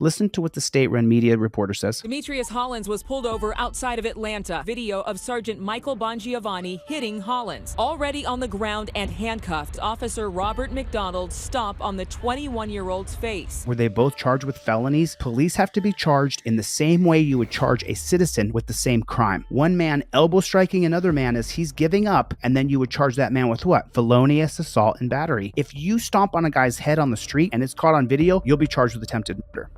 Listen to what the state-run media reporter says. Demetrius Hollins was pulled over outside of Atlanta. Video of Sergeant Michael Bongiovanni hitting Hollins. Already on the ground and handcuffed, Officer Robert McDonald stopped on the 21-year-old's face. Were they both charged with felonies? Police have to be charged in the same way you would charge a citizen with the same crime. One man elbow striking another man as he's giving up, and then you would charge that man with what? Felonious assault and battery. If you stomp on a guy's head on the street and it's caught on video, you'll be charged with attempted murder.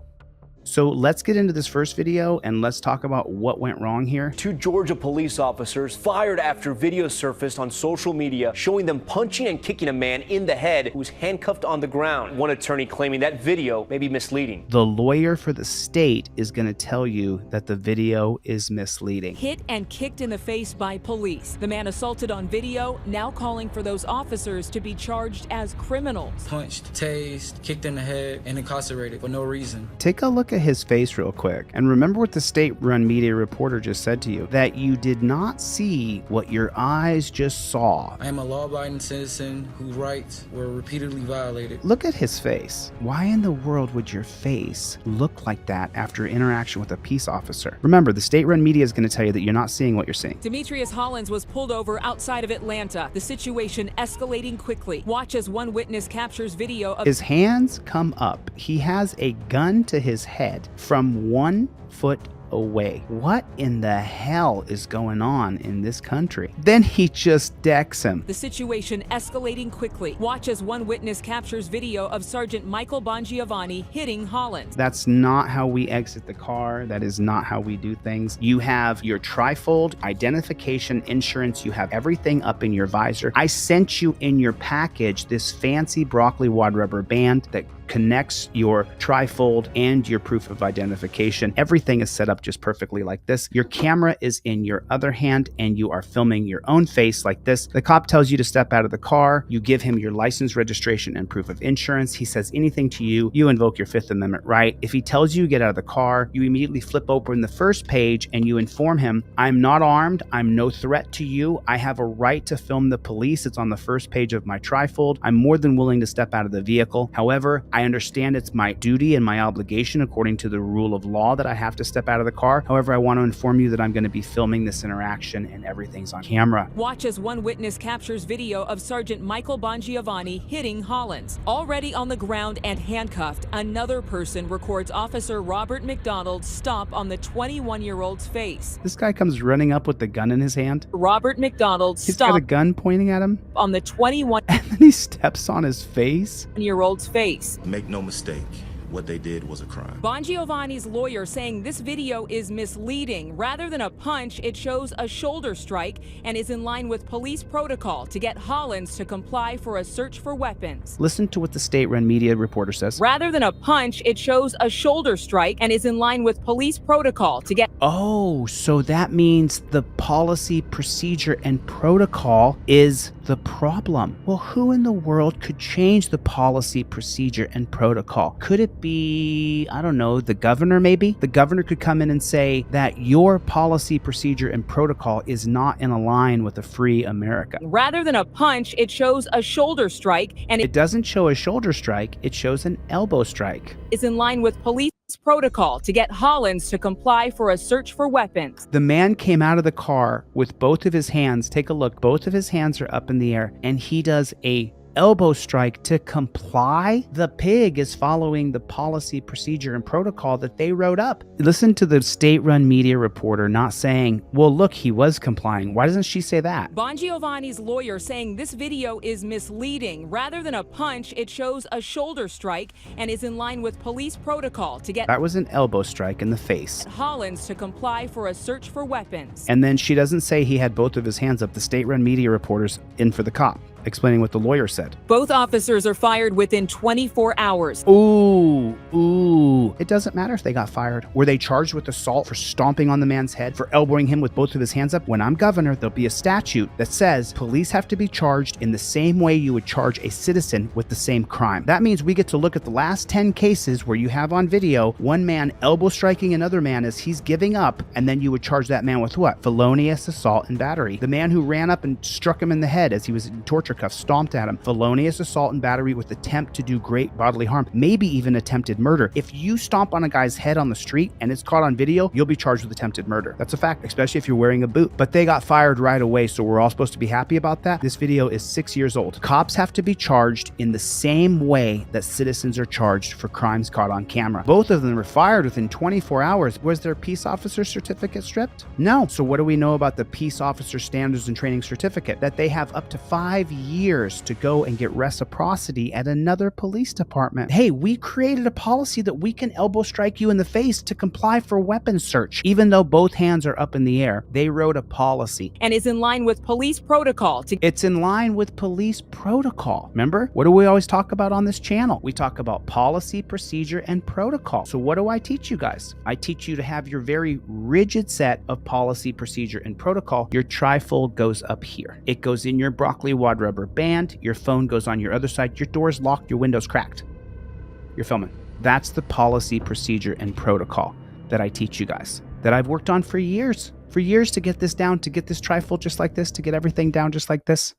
So let's get into this first video and let's talk about what went wrong here. Two Georgia police officers fired after video surfaced on social media showing them punching and kicking a man in the head who was handcuffed on the ground. One attorney claiming that video may be misleading. The lawyer for the state is going to tell you that the video is misleading. Hit and kicked in the face by police. The man assaulted on video, now calling for those officers to be charged as criminals. Punched, tased, kicked in the head, and incarcerated for no reason. Take a look at his face real quick and remember what the state-run media reporter just said to you, that you did not see what your eyes just saw. I am a law-abiding citizen whose rights were repeatedly violated. Look at his face. Why in the world would your face look like that after interaction with a peace officer? Remember, the state-run media is going to tell you that you're not seeing what you're seeing. Demetrius Hollins was pulled over outside of Atlanta. The situation escalating quickly. Watch as one witness captures video of his hands come up. He has a gun to his head from 1 foot away. What in the hell is going on in this country? Then he just decks him. The situation escalating quickly. Watch as one witness captures video of Sergeant Michael Bongiovanni hitting Hollins. That's not how we exit the car. That is not how we do things. You have your trifold, identification, insurance. You have everything up in your visor. I sent you in your package this fancy broccoli wad rubber band that connects your trifold and your proof of identification. Everything is set up just perfectly like this. Your camera is in your other hand and you are filming your own face like this. The cop tells you to step out of the car. You give him your license, registration, and proof of insurance. He says anything to you, you invoke your Fifth Amendment right. If he tells you get out of the car, you immediately flip open the first page and you inform him, I'm not armed. I'm no threat to you. I have a right to film the police. It's on the first page of my trifold. I'm more than willing to step out of the vehicle. However, I understand it's my duty and my obligation according to the rule of law that I have to step out of the car. However, I want to inform you that I'm going to be filming this interaction and everything's on camera. Watch as one witness captures video of Sergeant Michael Bongiovanni hitting Hollins. Already on the ground and handcuffed, another person records Officer Robert McDonald stop on the 21-year-old's face. This guy comes running up with the gun in his hand. Robert McDonald He's got a gun pointing at him on the 21 and then he steps on his face. Face. Make no mistake, what they did was a crime. Bongiovanni's lawyer saying this video is misleading. Rather than a punch, it shows a shoulder strike and is in line with police protocol to get Hollins to comply for a search for weapons. Listen to what the state-run media reporter says. Rather than a punch, it shows a shoulder strike and is in line with police protocol to get... Oh, so that means the policy, procedure, and protocol is the problem. Well, who in the world could change the policy, procedure, and protocol? Could it be, I don't know, the governor maybe? The governor could come in and say that your policy, procedure, and protocol is not in line with a free America. Rather than a punch, it shows a shoulder strike and it doesn't show a shoulder strike, it shows an elbow strike. Is in line with police protocol to get Hollins to comply for a search for weapons. The man came out of the car with both of his hands. Take a look. Both of his hands are up in the air and he does a elbow strike to comply. The pig is following the policy, procedure, and protocol that they wrote up. Listen to the state-run media reporter not saying, well, look, he was complying. Why doesn't she say that? Bongiovanni's lawyer saying this video is misleading. Rather than a punch, it shows a shoulder strike and is in line with police protocol to get... That was an elbow strike in the face. Hollins to comply for a search for weapons. And then she doesn't say he had both of his hands up. The state-run media reporter's in for the cop, explaining what the lawyer said. Both officers are fired within 24 hours. Ooh. It doesn't matter if they got fired. Were they charged with assault for stomping on the man's head, for elbowing him with both of his hands up? When I'm governor, there'll be a statute that says police have to be charged in the same way you would charge a citizen with the same crime. That means we get to look at the last 10 cases where you have on video one man elbow striking another man as he's giving up, and then you would charge that man with what? Felonious assault and battery. The man who ran up and struck him in the head as he was in torture torture cuffs, stomped at him. Felonious assault and battery with attempt to do great bodily harm, maybe even attempted murder. If you stomp on a guy's head on the street and it's caught on video, you'll be charged with attempted murder. That's a fact, especially if you're wearing a boot. But they got fired right away, so we're all supposed to be happy about that. This video is 6 years old. Cops have to be charged in the same way that citizens are charged for crimes caught on camera. Both of them were fired within 24 hours. Was their peace officer certificate stripped? No. So what do we know about the peace officer standards and training certificate? That they have up to 5 years to go and get reciprocity at another police department. Hey, we created a policy that we can elbow strike you in the face to comply for weapons search. Even though both hands are up in the air, they wrote a policy. And is in line with police protocol. It's in line with police protocol. Remember? What do we always talk about on this channel? We talk about policy, procedure, and protocol. So what do I teach you guys? I teach you to have your very rigid set of policy, procedure, and protocol. Your trifold goes up here. It goes in your broccoli wad rubber band. Your phone goes on your other side. Your door's locked. Your window's cracked. You're filming. That's the policy, procedure, and protocol that I teach you guys, that I've worked on for years to get this down, to get this trifold just like this, to get everything down just like this.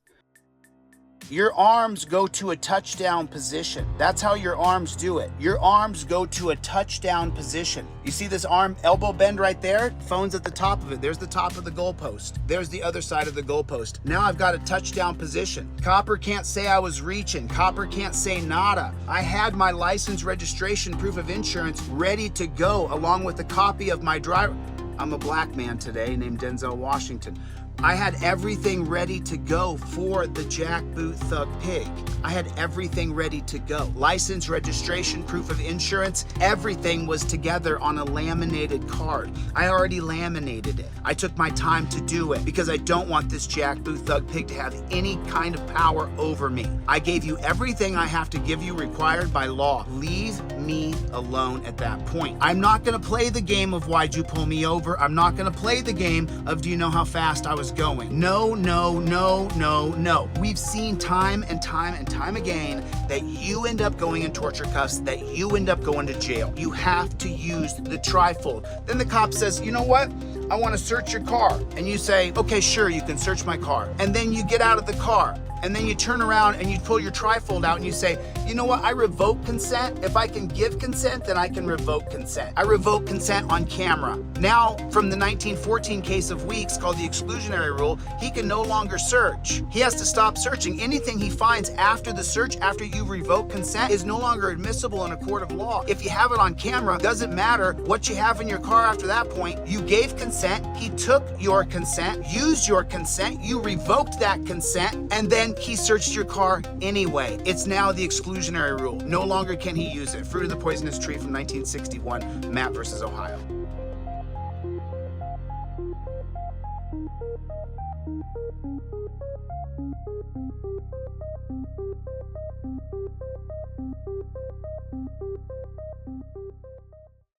Your arms go to a touchdown position. That's how your arms do it. Your arms go to a touchdown position. You see this arm elbow bend right there? Phone's at the top of it. There's the top of the goalpost. There's the other side of the goalpost. Now I've got a touchdown position. Copper can't say I was reaching. Copper can't say nada. I had my license, registration, proof of insurance ready to go along with a copy of my driver. I'm a black man today named Denzel Washington. I had everything ready to go for the jackboot thug pig. I had everything ready to go. License, registration, proof of insurance, everything was together on a laminated card. I already laminated it. I took my time to do it because I don't want this jackboot thug pig to have any kind of power over me. I gave you everything I have to give you required by law. Leave me alone at that point. I'm not gonna play the game of why'd you pull me over. I'm not gonna play the game of do you know how fast I was going. No, no, no, no, no. We've seen time and time and time again that you end up going in torture cuffs, that you end up going to jail. You have to use the trifold. Then the cop says, you know what? I want to search your car. And you say, okay, sure, you can search my car. And then you get out of the car. And then you turn around and you pull your trifold out and you say, you know what, I revoke consent. If I can give consent, then I can revoke consent. I revoke consent on camera. Now, from the 1914 case of Weeks called the exclusionary rule, he can no longer search. He has to stop searching. Anything he finds after the search, after you revoke consent, is no longer admissible in a court of law. If you have it on camera, doesn't matter what you have in your car after that point. You gave consent, he took your consent, used your consent, you revoked that consent, and then he searched your car anyway. It's now the exclusionary rule. No longer can he use it. Fruit of the Poisonous Tree from 1961, Matt versus Ohio.